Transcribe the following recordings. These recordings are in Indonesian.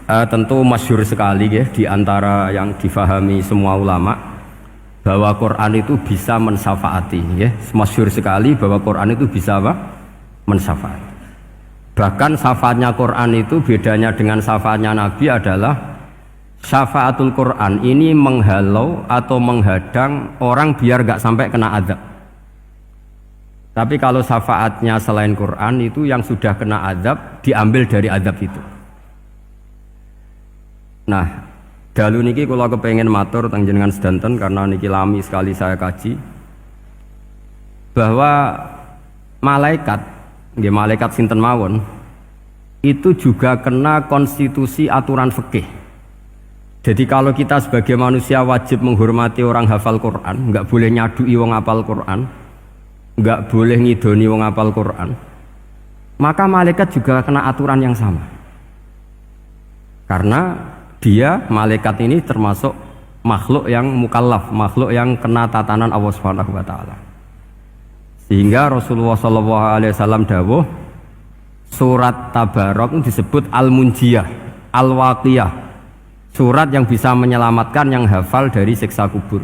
Tentu masyhur sekali ya di antara yang difahami semua ulama bahwa Quran itu bisa mensyafaati ya. Masyhur sekali bahwa Quran itu bisa apa? Mensyafaati. Bahkan syafaatnya Quran itu bedanya dengan syafaatnya Nabi adalah syafaatul Quran ini menghalau atau menghadang orang biar gak sampai kena azab. Tapi kalau syafaatnya selain Quran itu yang sudah kena azab diambil dari azab itu. Nah, dalu niki kula kepengen matur teng jenengan sedanten karena niki lami sekali saya kaji bahwa malaikat, nggih malaikat sinten mawon itu juga kena konstitusi aturan fikih. Jadi kalau kita sebagai manusia wajib menghormati orang hafal Quran, nggak boleh nyadui wong hafal Quran, nggak boleh ngidoni wong hafal Quran, maka malaikat juga kena aturan yang sama. Karena dia, malaikat ini termasuk makhluk yang mukallaf, makhluk yang kena tatanan Allah Subhanahu wa taala. Sehingga Rasulullah SAW dawuh surat Tabarok disebut Al-Munjiyah, Al-Waqiyah, surat yang bisa menyelamatkan yang hafal dari siksa kubur.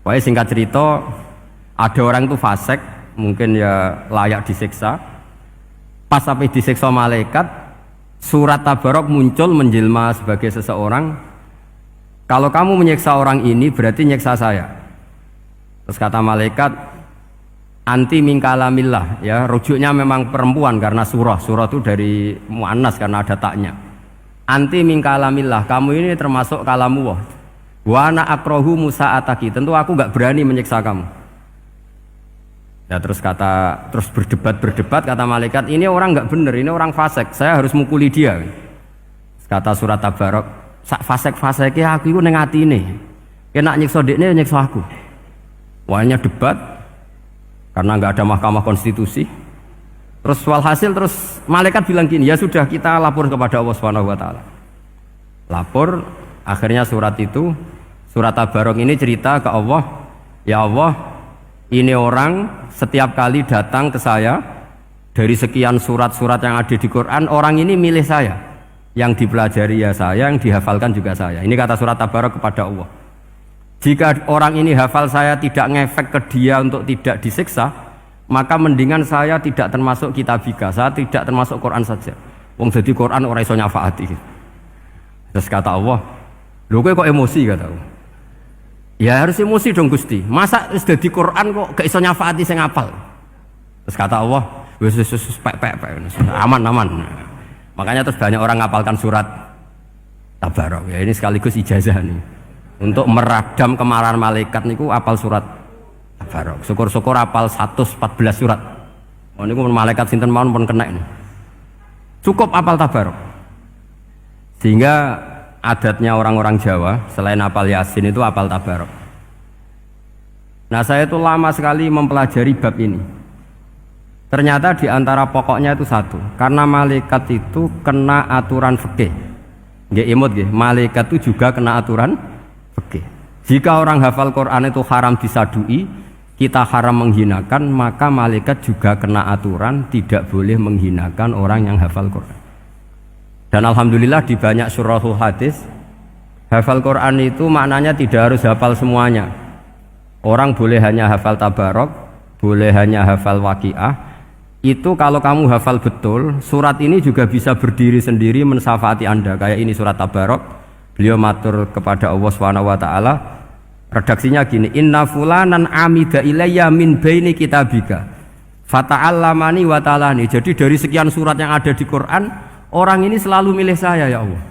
Pokoknya singkat cerita, ada orang itu fasik, mungkin ya layak disiksa. Pas sampai disiksa malaikat, surat Tabarok muncul menjelma sebagai seseorang. Kalau kamu menyiksa orang ini berarti nyiksa saya. Terus kata malaikat, anti min kalamillah, ya rujuknya memang perempuan karena surah itu dari muannas karena ada taknya. Anti min kalamillah, kamu ini termasuk kalamullah. Wa ana akrahu musa'ataki, tentu aku gak berani menyiksa kamu. Ya terus berdebat kata malaikat, ini orang nggak bener, ini orang fasik, saya harus mukuli dia. Kata surat Tabarok, sak fasik-fasiknya aku itu neng atine, kena nyiksa dekne nyiksa aku. Wahnya debat karena nggak ada mahkamah konstitusi. Terus walhasil terus malaikat bilang gini, ya sudah kita lapor kepada Allah Subhanahu wa taala. Lapor, akhirnya surat Tabarok ini cerita ke Allah, ya Allah, ini orang setiap kali datang ke saya dari sekian surat-surat yang ada di Quran, orang ini milih saya, yang dipelajari ya saya, yang dihafalkan juga saya. Ini kata surat Tabarok kepada Allah. Jika orang ini hafal saya tidak ngefek ke dia untuk tidak disiksa, maka mendingan saya tidak termasuk kitabika, saya tidak termasuk Quran saja. Wong jadi Quran ora iso nyafaati. Terus kata Allah, lho kowe kok emosi kata Allah. Ya harus emosi dong Gusti. Masa sudah di Quran kok gak iso nyafaati sing apal. Terus kata Allah, wis aman. Makanya terus banyak orang ngapalkan surat Tabarok. Ya ini sekaligus ijazah nih. Untuk meradam kemarahan malaikat niku apal surat Tabarok. Syukur-syukur apal 114 surat. Oh niku malaikat sinten mawon pun kena ini. Cukup apal Tabarok. Sehingga adatnya orang-orang Jawa selain apal Yasin itu apal Tabarok. Nah saya itu lama sekali mempelajari bab ini. Ternyata di antara pokoknya itu satu, karena malaikat itu kena aturan fikih. Nggih imut nggih, malaikat itu juga kena aturan fikih. Jika orang hafal Quran itu haram disadui, kita haram menghinakan, maka malaikat juga kena aturan tidak boleh menghinakan orang yang hafal Quran. Dan alhamdulillah di banyak surahul hadis hafal Quran itu maknanya tidak harus hafal semuanya. Orang boleh hanya hafal Tabarok, boleh hanya hafal Waqiah. Itu kalau kamu hafal betul, surat ini juga bisa berdiri sendiri mensyafaati Anda. Kayak ini surat Tabarok, beliau matur kepada Allah Subhanahu wa taala. Redaksinya gini, inna fulanan amida ilayya min baini kitabika fata'allamani wa ta'alani. Jadi dari sekian surat yang ada di Quran, orang ini selalu milih saya ya Allah.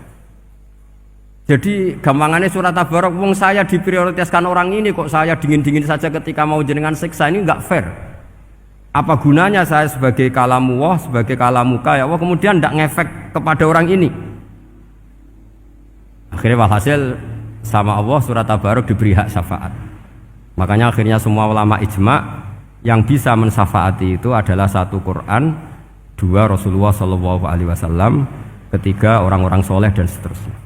Jadi gampangannya surat Tabarok, wong saya diprioritaskan orang ini kok saya dingin-dingin saja ketika mau jenengan siksa, ini enggak fair. Apa gunanya saya sebagai kalamullah, sebagai kalamuka ya Allah, kemudian enggak ngefek kepada orang ini. Akhirnya walhasil sama Allah surat Tabarok diberi hak syafaat. Makanya akhirnya semua ulama ijma yang bisa mensyafaati itu adalah satu Quran, dua Rasulullah SAW, ketiga orang-orang soleh dan seterusnya.